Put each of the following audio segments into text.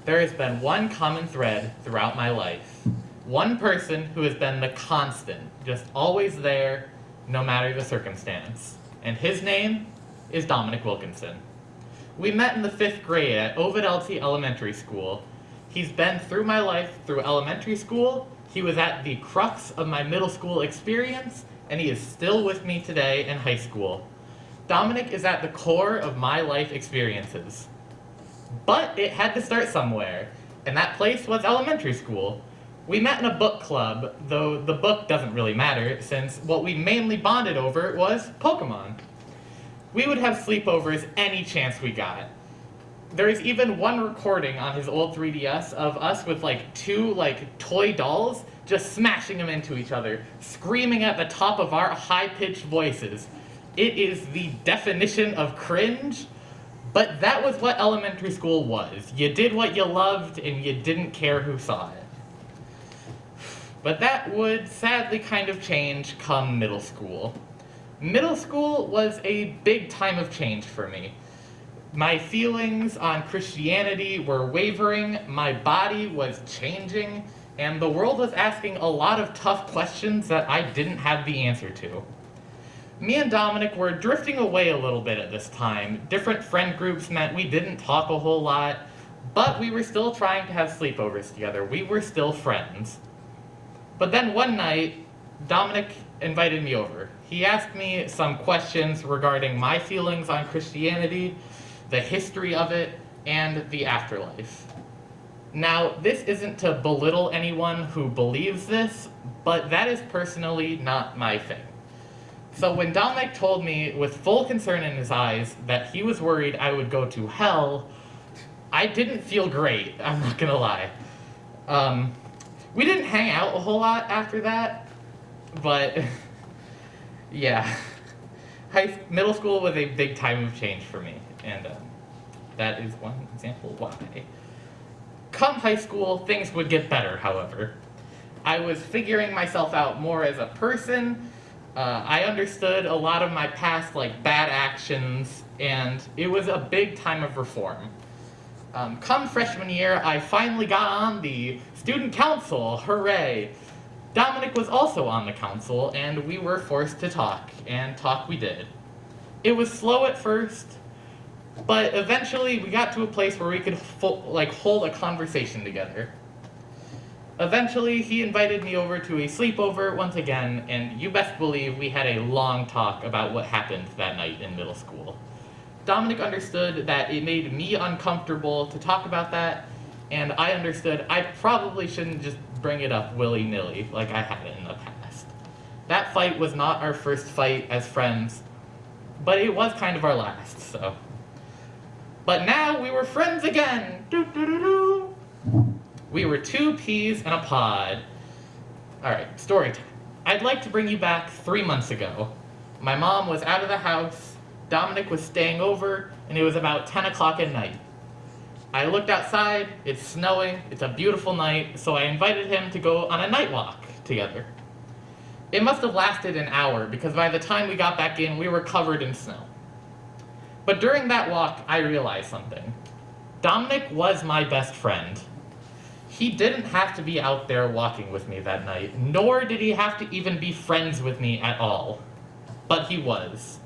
There has been one common thread throughout my life. One person who has been the constant, just always there, no matter the circumstance. And his name is Dominic Wilkinson. We met in the 5th grade at Ovid LT Elementary School. He's been through my life through elementary school, he was at the crux of my middle school experience, and he is still with me today in high school. Dominic is at the core of my life experiences. But it had to start somewhere, and that place was elementary school. We met in a book club, though the book doesn't really matter, since what we mainly bonded over was Pokemon. We would have sleepovers any chance we got. There is even one recording on his old 3DS of us with two toy dolls just smashing them into each other, screaming at the top of our high-pitched voices. It is the definition of cringe, but that was what elementary school was. You did what you loved and you didn't care who saw it. But that would sadly kind of change come middle school. Middle school was a big time of change for me. My feelings on Christianity were wavering, my body was changing, and the world was asking a lot of tough questions that I didn't have the answer to. Me and Dominic were drifting away a little bit at this time. Different friend groups meant we didn't talk a whole lot, but we were still trying to have sleepovers together. We were still friends. But then one night, Dominic invited me over. He asked me some questions regarding my feelings on Christianity, the history of it, and the afterlife. Now, this isn't to belittle anyone who believes this, but that is personally not my thing. So when Dominic told me with full concern in his eyes that he was worried I would go to hell, I didn't feel great, I'm not gonna lie. We didn't hang out a whole lot after that, but yeah. Middle school was a big time of change for me, and that is one example why. Come high school, things would get better, however. I was figuring myself out more as a person. I understood a lot of my past bad actions, and it was a big time of reform. Come freshman year, I finally got on the student council, hooray! Dominic was also on the council, and we were forced to talk, and talk we did. It was slow at first, but eventually we got to a place where we could hold a conversation together. Eventually, he invited me over to a sleepover once again, and you best believe we had a long talk about what happened that night in middle school. Dominic understood that it made me uncomfortable to talk about that, and I understood I probably shouldn't just bring it up willy-nilly like I had it in the past. That fight was not our first fight as friends, but it was kind of our last, so. But now we were friends again! Doo-doo-doo-doo. We were 2 peas in a pod. Alright, story time. I'd like to bring you back 3 months ago. My mom was out of the house, Dominic was staying over, and it was about 10 o'clock at night. I looked outside, it's snowing, it's a beautiful night, so I invited him to go on a night walk together. It must have lasted an hour, because by the time we got back in, we were covered in snow. But during that walk, I realized something. Dominic was my best friend. He didn't have to be out there walking with me that night, nor did he have to even be friends with me at all. But he was.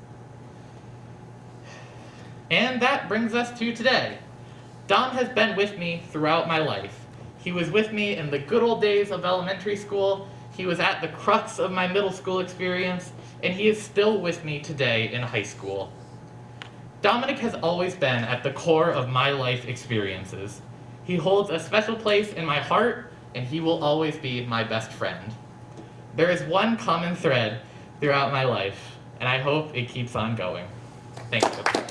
And that brings us to today. Dom has been with me throughout my life. He was with me in the good old days of elementary school, he was at the crux of my middle school experience, and he is still with me today in high school. Dominic has always been at the core of my life experiences. He holds a special place in my heart, and he will always be my best friend. There is one common thread throughout my life, and I hope it keeps on going. Thank you.